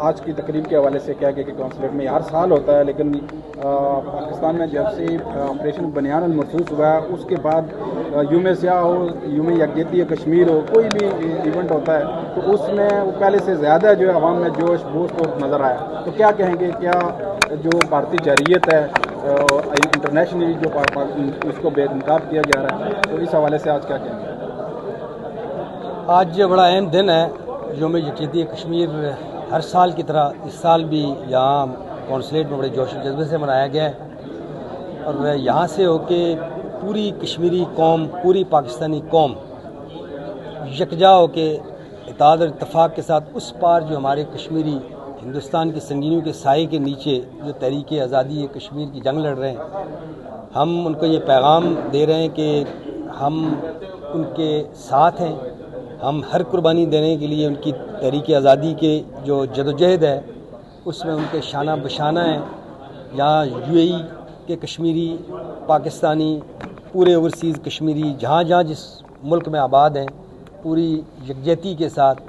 آج کی تقریب کے حوالے سے کیا کہ کونسلیٹ میں ہر سال ہوتا ہے، لیکن پاکستان میں جب سے آپریشن بنیان المرصوص ہوا ہے اس کے بعد یوم سیاہ ہو، یوم یکجہتی کشمیر ہو، کوئی بھی ایونٹ ہوتا ہے تو اس میں وہ پہلے سے زیادہ جو ہے عوام میں جوش بوش نظر آیا، تو کیا کہیں گے؟ کیا جو بھارتی جارحیت ہے انٹرنیشنلی جو اس کو بے نقاب کیا جا رہا ہے، تو اس حوالے سے آج کیا کہیں گے؟ آج بڑا اہم دن ہے، یوم یکجہتی کشمیر ہر سال کی طرح اس سال بھی یہاں کونسلیٹ میں بڑے جوش و جذبے سے منایا گیا ہے، اور یہاں سے ہو کے پوری کشمیری قوم، پوری پاکستانی قوم یکجا ہو کے اتحاد اور اتفاق کے ساتھ اس پار جو ہمارے کشمیری ہندوستان کی سنگینیوں کے سائے کے نیچے جو تحریک آزادی کشمیر کی جنگ لڑ رہے ہیں، ہم ان کو یہ پیغام دے رہے ہیں کہ ہم ان کے ساتھ ہیں، ہم ہر قربانی دینے کے لیے ان کی تحریک آزادی کے جو جدوجہد ہے اس میں ان کے شانہ بشانہ ہیں۔ یہاں UAE کے کشمیری، پاکستانی، پورے اوورسیز کشمیری جہاں جہاں جس ملک میں آباد ہیں، پوری یکجہتی کے ساتھ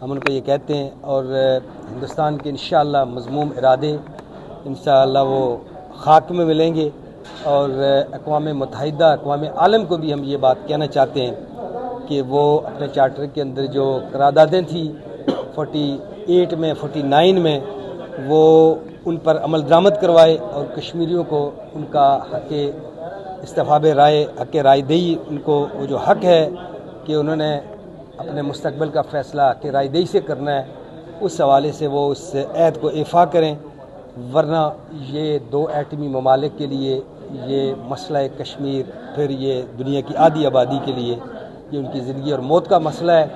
ہم ان کو یہ کہتے ہیں، اور ہندوستان کے انشاءاللہ مذموم ارادے انشاءاللہ وہ خاک میں ملیں گے، اور اقوام متحدہ، اقوام عالم کو بھی ہم یہ بات کہنا چاہتے ہیں کہ وہ اپنے چارٹر کے اندر جو قراردادیں تھیں 48 میں 49 میں وہ ان پر عمل درآمد کروائے، اور کشمیریوں کو ان کا حق استفاب رائے، حق رائے دہی، ان کو وہ جو حق ہے کہ انہوں نے اپنے مستقبل کا فیصلہ حق رائے دہی سے کرنا ہے، اس حوالے سے وہ اس عہد کو ایفا کریں، ورنہ یہ دو ایٹمی ممالک کے لیے یہ مسئلہ کشمیر، پھر یہ دنیا کی آدھی آبادی کے لیے یہ ان کی زندگی اور موت کا مسئلہ ہے،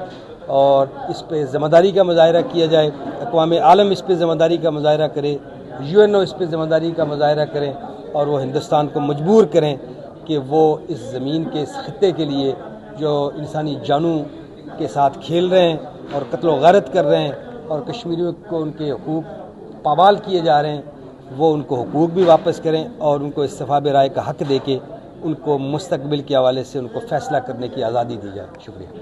اور اس پہ ذمہ داری کا مظاہرہ کیا جائے، اقوام عالم اس پہ ذمہ داری کا مظاہرہ کرے، UNO اس پہ ذمہ داری کا مظاہرہ کریں، اور وہ ہندوستان کو مجبور کریں کہ وہ اس زمین کے اس خطے کے لیے جو انسانی جانوں کے ساتھ کھیل رہے ہیں اور قتل و غارت کر رہے ہیں، اور کشمیریوں کو ان کے حقوق پامال کیے جا رہے ہیں، وہ ان کو حقوق بھی واپس کریں، اور ان کو استفاب رائے کا حق دے کے ان کو مستقبل کے حوالے سے ان کو فیصلہ کرنے کی آزادی دی جائے۔ شکریہ۔